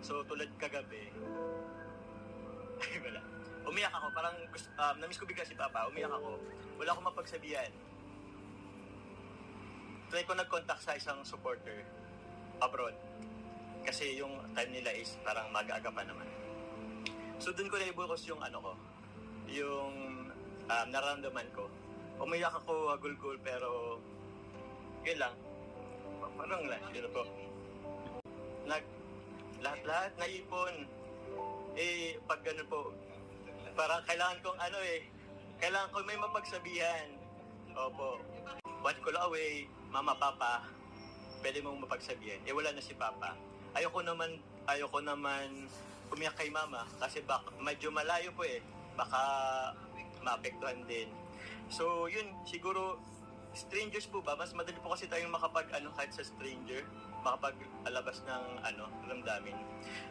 So, tulad kagabi, ay wala. Umiyak ako, parang namiss ko bigla si Papa, umiyak ako. Wala akong mapagsabihan. Try ko nag-contact sa isang supporter abroad. Kasi yung time nila is parang mag-aga pa naman. So, dun ko naibukas yung yung nararamdaman ko. Umiyak ako, agul-gul, pero yun lang. Parang lang, yun po. Lahat-lahat naipon. Pag ganun po, parang kailangan kong kailangan ko may mapagsabihan. Opo. One call away, mama, papa, pwede mong mapagsabihan. Wala na si Papa. Ayoko naman umiyak kay mama kasi medyo malayo po baka maapektuhan din. So yun, siguro strangers po ba, mas madali po kasi tayong kahit sa stranger, makapag-alabas ng ramdamin.